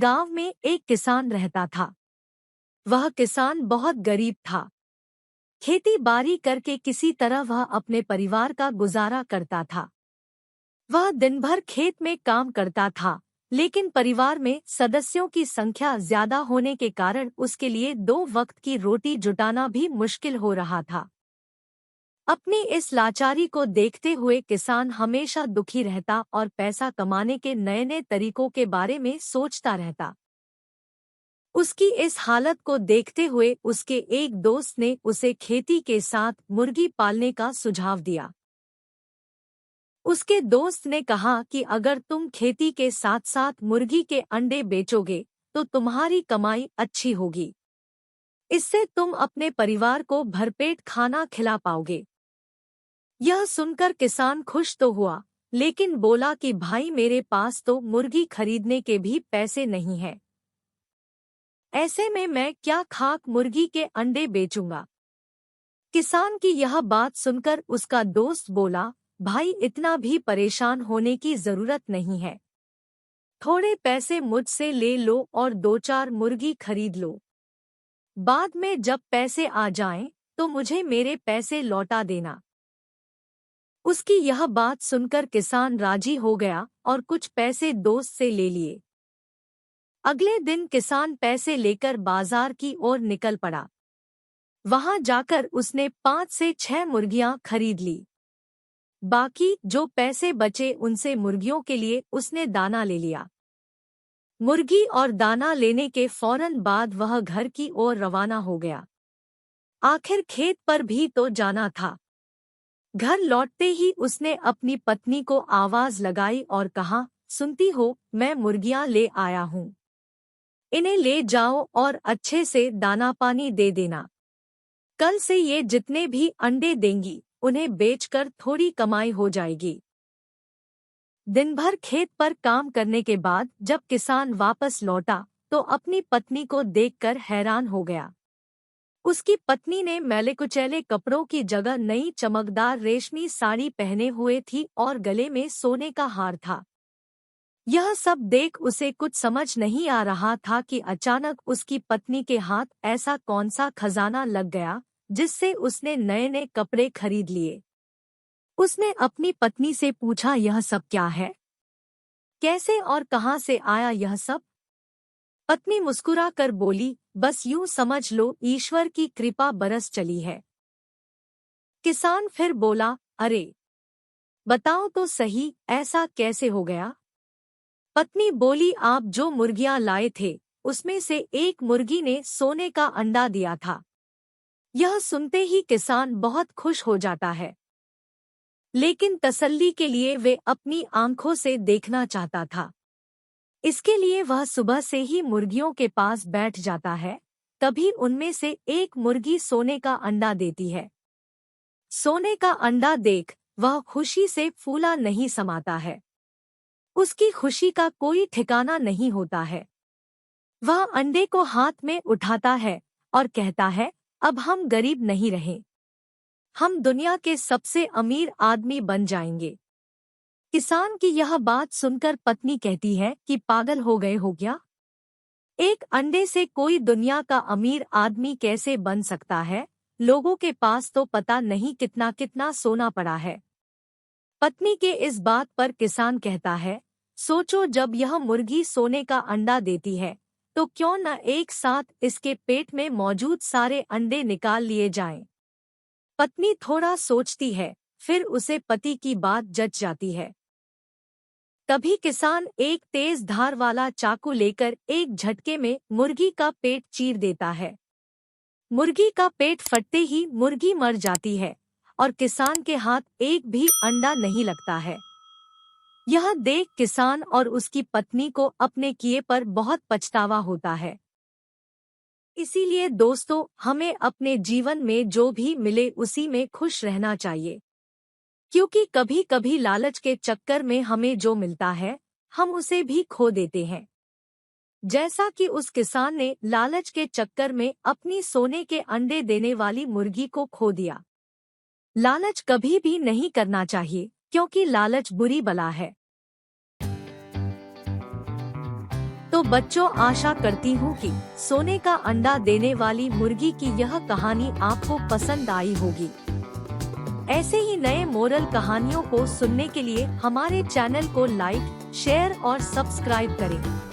गांव में एक किसान रहता था। वह किसान बहुत गरीब था। खेती बाड़ी करके किसी तरह वह अपने परिवार का गुजारा करता था। वह दिन भर खेत में काम करता था, लेकिन परिवार में सदस्यों की संख्या ज्यादा होने के कारण उसके लिए 2 वक्त की रोटी जुटाना भी मुश्किल हो रहा था। अपनी इस लाचारी को देखते हुए किसान हमेशा दुखी रहता और पैसा कमाने के नए नए तरीकों के बारे में सोचता रहता। उसकी इस हालत को देखते हुए उसके एक दोस्त ने उसे खेती के साथ मुर्गी पालने का सुझाव दिया। उसके दोस्त ने कहा कि अगर तुम खेती के साथ साथ मुर्गी के अंडे बेचोगे तो तुम्हारी कमाई अच्छी होगी। इससे तुम अपने परिवार को भरपेट खाना खिला पाओगे। यह सुनकर किसान खुश तो हुआ, लेकिन बोला कि भाई मेरे पास तो मुर्गी खरीदने के भी पैसे नहीं हैं। ऐसे में मैं क्या खाक मुर्गी के अंडे बेचूंगा। किसान की यह बात सुनकर उसका दोस्त बोला, भाई इतना भी परेशान होने की जरूरत नहीं है। थोड़े पैसे मुझसे ले लो और 2-4 मुर्गी खरीद लो। बाद में जब पैसे आ जाएं तो मुझे मेरे पैसे लौटा देना। उसकी यह बात सुनकर किसान राजी हो गया और कुछ पैसे दोस्त से ले लिए। अगले दिन किसान पैसे लेकर बाजार की ओर निकल पड़ा। वहां जाकर उसने 5 से 6 मुर्गियां खरीद ली। बाकी जो पैसे बचे उनसे मुर्गियों के लिए उसने दाना ले लिया। मुर्गी और दाना लेने के फौरन बाद वह घर की ओर रवाना हो गया। आखिर खेत पर भी तो जाना था। घर लौटते ही उसने अपनी पत्नी को आवाज लगाई और कहा, सुनती हो, मैं मुर्गियां ले आया हूँ। इन्हें ले जाओ और अच्छे से दाना पानी दे देना। कल से ये जितने भी अंडे देंगी उन्हें बेचकर थोड़ी कमाई हो जाएगी। दिन भर खेत पर काम करने के बाद जब किसान वापस लौटा तो अपनी पत्नी को देखकर हैरान हो गया। उसकी पत्नी ने मैले कुचैले कपड़ों की जगह नई चमकदार रेशमी साड़ी पहने हुए थी और गले में सोने का हार था। यह सब देख उसे कुछ समझ नहीं आ रहा था कि अचानक उसकी पत्नी के हाथ ऐसा कौन सा खजाना लग गया जिससे उसने नए नए कपड़े खरीद लिए। उसने अपनी पत्नी से पूछा, यह सब क्या है? कैसे और कहां से आया यह सब? पत्नी मुस्कुरा कर बोली, बस यूं समझ लो ईश्वर की कृपा बरस चली है। किसान फिर बोला, अरे बताओ तो सही, ऐसा कैसे हो गया? पत्नी बोली, आप जो मुर्गियां लाए थे उसमें से एक मुर्गी ने सोने का अंडा दिया था। यह सुनते ही किसान बहुत खुश हो जाता है, लेकिन तसल्ली के लिए वे अपनी आंखों से देखना चाहता था। इसके लिए वह सुबह से ही मुर्गियों के पास बैठ जाता है। तभी उनमें से एक मुर्गी सोने का अंडा देती है। सोने का अंडा देख वह खुशी से फूला नहीं समाता है। उसकी खुशी का कोई ठिकाना नहीं होता है। वह अंडे को हाथ में उठाता है और कहता है, अब हम गरीब नहीं रहे, हम दुनिया के सबसे अमीर आदमी बन जाएंगे। किसान की यह बात सुनकर पत्नी कहती है कि पागल हो गए हो क्या? एक अंडे से कोई दुनिया का अमीर आदमी कैसे बन सकता है? लोगों के पास तो पता नहीं कितना कितना सोना पड़ा है। पत्नी के इस बात पर किसान कहता है, सोचो जब यह मुर्गी सोने का अंडा देती है तो क्यों न एक साथ इसके पेट में मौजूद सारे अंडे निकाल लिए जाएं। पत्नी थोड़ा सोचती है, फिर उसे पति की बात जच जाती है। तभी किसान एक तेज धार वाला चाकू लेकर एक झटके में मुर्गी का पेट चीर देता है। मुर्गी का पेट फटते ही मुर्गी मर जाती है और किसान के हाथ एक भी अंडा नहीं लगता है। यह देख किसान और उसकी पत्नी को अपने किए पर बहुत पछतावा होता है। इसीलिए दोस्तों, हमें अपने जीवन में जो भी मिले उसी में खुश रहना चाहिए, क्योंकि कभी कभी लालच के चक्कर में हमें जो मिलता है हम उसे भी खो देते हैं। जैसा कि उस किसान ने लालच के चक्कर में अपनी सोने के अंडे देने वाली मुर्गी को खो दिया। लालच कभी भी नहीं करना चाहिए, क्योंकि लालच बुरी बला है। तो बच्चों, आशा करती हूँ कि सोने का अंडा देने वाली मुर्गी की यह कहानी आपको पसंद आई होगी। ऐसे ही नए मोरल कहानियों को सुनने के लिए हमारे चैनल को लाइक, शेयर और सब्सक्राइब करें।